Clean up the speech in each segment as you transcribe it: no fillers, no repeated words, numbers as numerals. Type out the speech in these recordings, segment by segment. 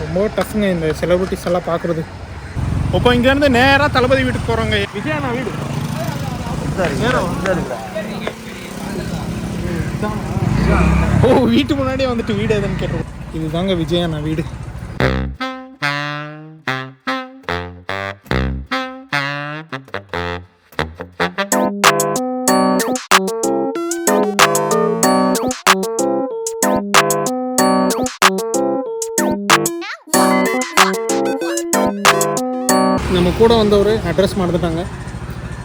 ரொம்ப டஃப்ங்க இந்த செலிபிரிட்டிஸ் எல்லாம் பார்க்குறது. இப்போ இங்கேருந்து நேராக தளபதி வீட்டுக்கு போகிறோங்க. விஜயண்ணா வீடு ஓ, வீட்டு முன்னாடியே வந்துட்டு வீடு எதுன்னு கேட்டோம். இதுதாங்க விஜயண்ணா வீடு. நம்ம கூட வந்தவர் அட்ரஸ் மறந்துட்டாங்க.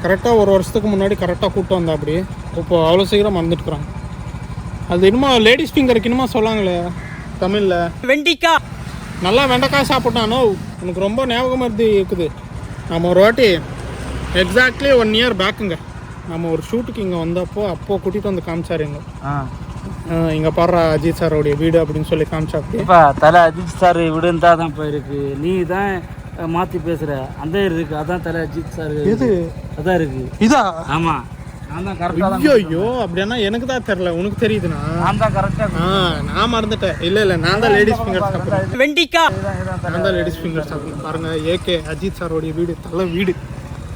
கரெக்டாக ஒரு வருஷத்துக்கு முன்னாடி கரெக்டாக கூப்பிட்டு வந்தா அப்படி. இப்போ அவ்வளோ சீக்கிரம் மறந்துட்டுருக்குறாங்க. அது இன்னும் லேடிஸ் ஃபிங்கருக்கு இன்னும் சொல்லாங்களே தமிழில் வெண்டிக்காய். நல்லா வெண்டைக்காய் சாப்பிட்டானோ எனக்கு ரொம்ப ஞாபகமாக இருக்குது. நம்ம ஒரு வாட்டி எக்ஸாக்ட்லி 1 year பேக்குங்க நம்ம ஒரு ஷூட்டுக்கு இங்கே வந்தப்போ கூட்டிகிட்டு வந்து காமிச்சார் எங்க. இங்கே பாடுற அஜித் சாரோடைய வீடு அப்படின்னு சொல்லி காமிச்சாப்பி. தலை அஜித் சார் வீடுன்னு தான் போயிருக்கு. நீ தான் மாற்றி பேசுகிற அந்த இருக்கு. அதான் தலை அஜித் சார் இது அதான் இருக்கு. இதா? ஆமாம், நான் தான் கரெக்டாக. ஐயோ அப்படின்னா எனக்கு தான் தெரியல, உனக்கு தெரியுதுண்ணா. நான் தான் கரெக்டாக. நான் மறந்துட்டேன். இல்லை நான் தான் லேடிஸ் ஃபிங்கர் சாப்பிட்றேன். வெண்டிக்காய் நான் தான் லேடிஸ் ஃபிங்கர் சாப்பிட்றேன். பாருங்கள், ஏகே அஜித் சாரோடைய வீடு, தலை வீடு.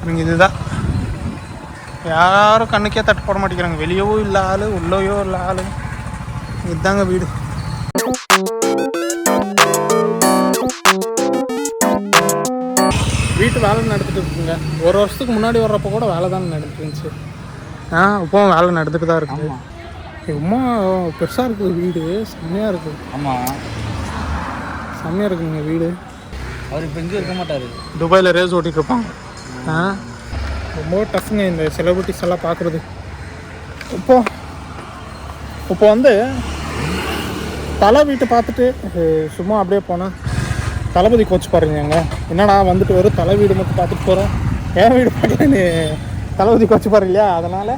எனக்கு இதுதான். யாரும் கண்ணுக்கே தட்டு போட மாட்டேங்கிறாங்க. வெளியவோ இல்லை ஆள், உள்ளேயோ இல்லை ஆள். இதுதாங்க வீடு. வீட்டு வேலை நடந்துட்டு இருக்குங்க. ஒரு வருஷத்துக்கு முன்னாடி வர்றப்போ கூட வேலை தான் நடந்துட்டு இருந்துச்சு. இப்போ வேலை நடந்துட்டு தான் இருக்குது. ரொம்ப பெருசாக இருக்குது வீடு, செம்மையாக இருக்குது. ஆமாம், செம்மையாக இருக்குங்க வீடு. அவர் இப்போ எங்கேயும் இருக்க மாட்டார், துபாயில் ரேஸ் ஓட்டிகிட்டு இருப்பாங்க. ரொம்ப டஃப்ங்க இந்த செலிபிரிட்டிஸ் எல்லாம் பார்க்குறது. இப்போ வந்து தலை வீட்டை பார்த்துட்டு சும்மா அப்படியே போனேன். தளபதி கோச்சு பாருங்க. என்னடா வந்துட்டு வரும் தலை வீடு மட்டும் பார்த்துட்டு போகிறோம், என் வீடு பார்க்கலன்னு தளபதி கோச்சு பாரு இல்லையா. அதனால்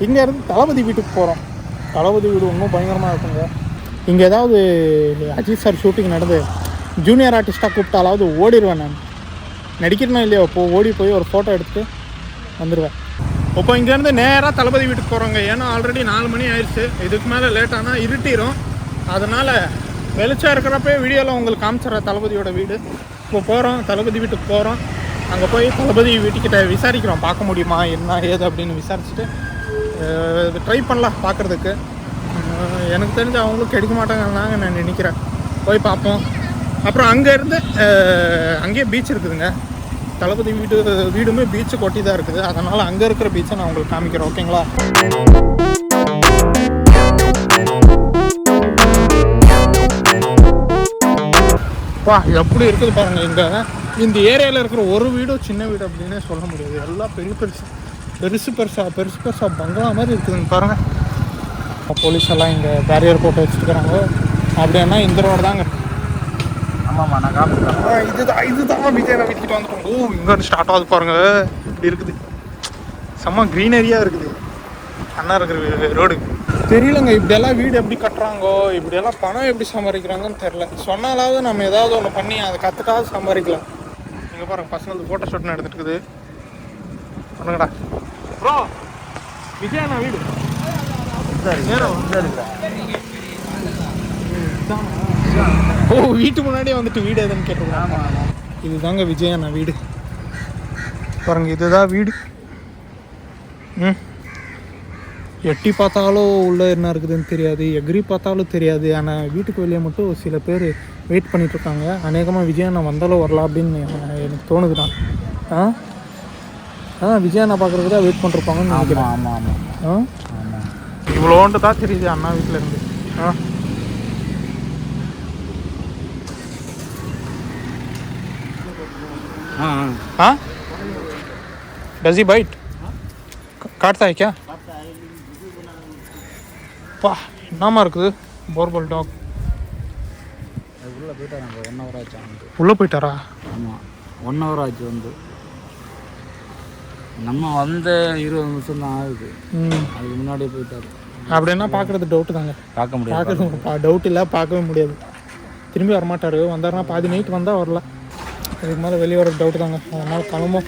இங்கேருந்து தளபதி வீட்டுக்கு போகிறோம். தளபதி வீடு இன்னும் பயங்கரமாக இருக்குங்க. இங்கே ஏதாவது அஜித் சார் ஷூட்டிங் நடந்து ஜூனியர் ஆர்டிஸ்ட்டாக கூப்பிட்டாலாவது ஓடிடுவேன். நான் நடிக்கிறேன்னா இல்லையோ இப்போது ஓடி போய் ஒரு ஃபோட்டோ எடுத்துகிட்டு வந்துடுவேன். இப்போ இங்கேருந்து நேராக தளபதி வீட்டுக்கு போகிறோங்க. ஏன்னா ஆல்ரெடி 4 மணி ஆயிடுச்சு. இதுக்கு மேலே லேட்டானால் இருட்டிடும். அதனால் வெளிச்சம் இருக்கிறப்பே வீடியோவில் உங்களுக்கு காமிச்சிட்ற தளபதியோட வீடு. இப்போ போகிறோம், தளபதி வீட்டுக்கு போகிறோம். அங்கே போய் தளபதி வீட்டுக்கிட்ட விசாரிக்கிறோம், பார்க்க முடியுமா என்ன ஏது அப்படின்னு விசாரிச்சுட்டு ட்ரை பண்ணலாம் பார்க்குறதுக்கு. எனக்கு தெரிஞ்சு அவங்களும் கிடைக்க மாட்டாங்கன்னாங்க நான் நினைக்கிறேன். போய் பார்ப்போம். அப்புறம் அங்கேருந்து அங்கேயே பீச் இருக்குதுங்க. தளபதி வீடுமே பீச்சு கொட்டி தான் இருக்குது. அதனால் அங்கே இருக்கிற பீச்சை நான் உங்களுக்கு காமிக்கிறேன். ஓகேங்களா? வா, எப்படி இருக்குது பாருங்கள். இங்கே இந்த ஏரியாவில் இருக்கிற ஒரு வீடும் சின்ன வீடு அப்படின்னே சொல்ல முடியாது. எல்லாம் பெருசு பெருசாக பங்களா மாதிரி இருக்குதுன்னு பாருங்கள். போலீஸ் எல்லாம் இங்கே பேரியர் போட்டு வச்சுருக்கிறாங்க. அப்படின்னா இந்த ரோடு தாங்க. ஆமாம்மா, நான் காமிக்கிறேன். இதுதான் விஜய் வீட்டுக்கிட்ட வந்துட்டோம். ஓ, இங்கே ஸ்டார்ட் ஆகுது பாருங்கள். இப்படி இருக்குது, செம்ம க்ரீனரியாக இருக்குது. அண்ணா இருக்கிற ரோடு தெரியலங்க. இப்படியெல்லாம் வீடு எப்படி கட்டுறாங்கோ, இப்படியெல்லாம் பணம் எப்படி சம்பாதிக்கிறாங்கன்னு தெரில. சொன்னாலாவது நம்ம ஏதாவது ஒன்று பண்ணி அதை கற்றுட்டாவது சம்பாதிக்கலாம். இங்கே பாருங்கள், பசங்களுக்கு ஃபோட்டோ ஷூட்னு எடுத்துகிட்டு இருக்குது. பண்ணுங்கடா ப்ரோ. விஜயண்ணா வீடு ஓ, வீட்டு முன்னாடியே வந்துட்டு வீடு எதுன்னு கேட்டோம். ஆமாம், இதுதாங்க விஜயண்ணா வீடு. பாருங்க, இதுதான் வீடு. எட்டி பார்த்தாலும் உள்ளே என்ன இருக்குதுன்னு தெரியாது, எக்ரி பார்த்தாலும் தெரியாது. ஆனால் வீட்டுக்கு வெளியே மட்டும் சில பேர் வெயிட் பண்ணிகிட்ருக்காங்க. அநேகமாக விஜயண்ணா வந்தாலும் வரலாம் அப்படின்னு எனக்கு தோணுதுண்ணா. விஜயண்ணா பார்க்குறதுக்கு தான் வெயிட் பண்ணிருப்பாங்கன்னு நினைக்கிறேன். ஆமாம் ஆமாம். இவ்வளோண்டு தான் தெரியுது அண்ணா வீட்டில் இருந்து. डज ही बाइट काटता है क्या? पा नामा இருக்குது போர்பல் டாக். உள்ளே போயிட்டாராங்க, 1 hour ஆச்சு. உள்ளே போயிட்டாரா? ஆமாம், 1 hour ஆச்சு. வந்து நம்ம வந்து 20 நிமிஷம் தான் ஆகுது. அதுக்கு முன்னாடியே போயிட்டாரு. அப்படின்னா பார்க்குறது டவுட்டு தாங்க. பார்க்க முடியாது, டவுட் இல்லை, பார்க்கவே முடியாது. திரும்பி வரமாட்டார். வந்தாருன்னா பாதி நைட் வந்தால் வரல. இதுக்கு மேலே வெளியே வர டவுட்டு தாங்க. அதனால் கிளம்பும்.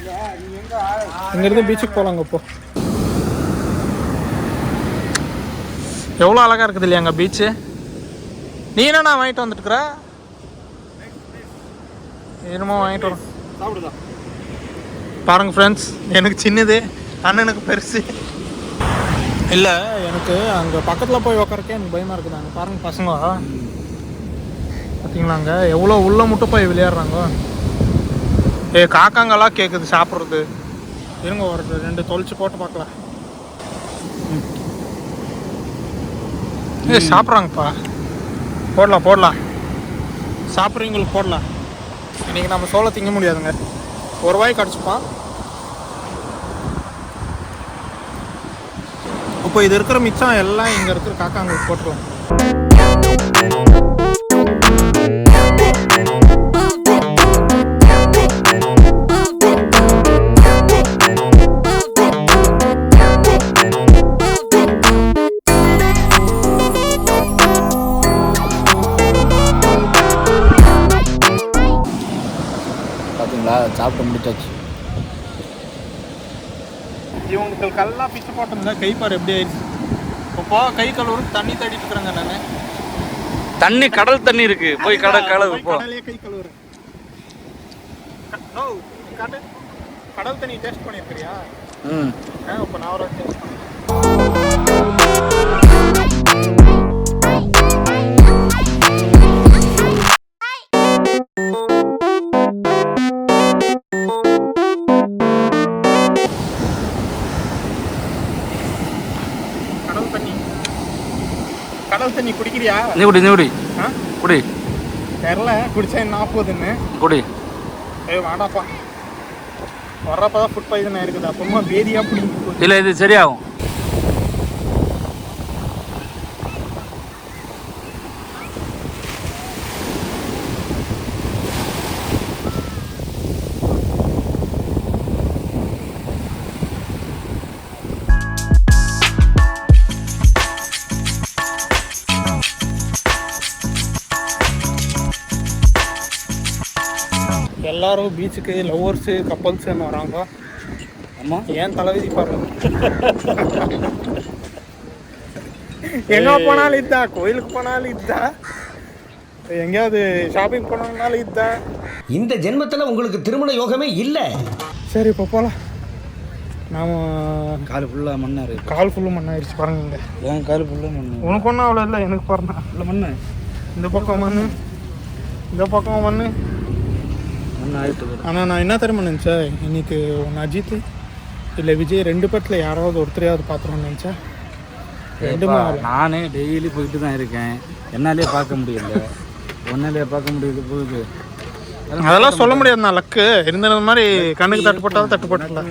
இங்கேருந்து பீச்சுக்கு போகலாங்க. இப்போ எவ்வளோ அழகாக இருக்குது இல்லையாங்க பீச்சு. நீ என்னண்ணா வாங்கிட்டு வந்துட்டுருக்குற? என்னமோ வாங்கிட்டு வரோம். சாப்பிடுதான் பாருங்கள் ஃப்ரெண்ட்ஸ், எனக்கு சின்னது, அண்ணனுக்கு பெருசு. இல்லை, எனக்கு அங்கே பக்கத்தில் போய் உக்காரக்கே எனக்கு பயமாக இருக்குது. அங்கே பாருங்கள் பசங்க பார்த்தீங்களாங்க எவ்வளோ உள்ளே மட்டும் போய் விளையாடுறாங்க. காக்காங்கெல்லாம் கேட்குது சாப்பிட்றது. இருங்க ஒரு 2 தொலைச்சி போட்டு பார்க்கலாம். சாப்பிட்றாங்கப்பா. போடலாம் சாப்பிட்றீங்களுக்கு போடலாம். இன்றைக்கி நம்ம சோளை திங்க முடியாதுங்க. ஒரு வாய் கடிச்சுப்பான். இப்போ இது இருக்கிற மிச்சம் எல்லாம் இங்கே இருக்கிற காக்காங்களுக்கு போட்டுருவோம். பார்த்தீங்களா, சாப்பிட்டு முடிச்சாச்சு. இவங்களுக்கெல்லாம் பிச்சு போட்டோம்ல, கைப்பார் எப்படி ஆயிடுச்சு. இப்போ கை கழுவுறதுக்கு தண்ணி தேடிட்டு இருக்கிறேங்க நான். தண்ணி கடல் தண்ணி இருக்கு, போய் கழுவு போ. கடலையே கை கழுவுறேன். கடல் தண்ணி டேஸ்ட் பண்ணியிருக்கிறியா? இப்போ நான் ஒரு டேஸ்ட் பண்ணேன். கடல் தண்ணி குடிக்கிறியா? நீ குடி குடி. தெரில குடிச்சா என்ன ஆகுதுன்னு. குடி. வாடாப்பா, வர்றப்பதான் ஃபுட் பாய்சன் இருக்குது. அப்புறமா பேதியா பிடிக்கும். இல்லை, இது சரியாகும். எல்லாரும் பீச்சுக்கு லவ்வர்ஸு கப்பல்ஸ்ன்னு வராங்க. ஆமாம், ஏன் தலைவிதி பாருங்க. எங்கே போனாலும் இதுதான், கோயிலுக்கு போனாலும் இதுதான், எங்கேயாவது ஷாப்பிங் போனாலும் இதுதான். இந்த ஜென்மத்தில் உங்களுக்கு திருமண யோகமே இல்லை. சரி இப்போ போகலாம். நாம் கால் ஃபுல்லாக மண்ணாரு. கால் ஃபுல்லும் மண்ணாயிடுச்சு பாருங்க. ஏன் கால் ஃபுல்லாக மண்ணு? உனக்கு ஒன்றும் அவ்வளோ இல்லை, எனக்கு பாருங்க ஃபுல்லாக மண்ணு. இந்த பக்கம் மண்ணு, இந்த பக்கம் மண்ணு. ஆனால் நான் என்ன தெரியுமா நினச்சேன், இன்னைக்கு ஒன்று அஜித் இல்லை விஜய் 2 பேர்த்தில் யாராவது ஒருத்தரையாவது பார்த்துருவோன்னு நினச்சேன். ரெண்டுமே நானே டெய்லி போயிட்டு தான் இருக்கேன், என்னாலே பார்க்க முடியல. ஒன்னாலே பார்க்க முடியுது போகுது. அதெல்லாம் சொல்ல முடியாது. நான் லக்கு இருந்த மாதிரி கண்ணுக்கு தட்டுப்பட்டாலும் தட்டுப்பட்டுல.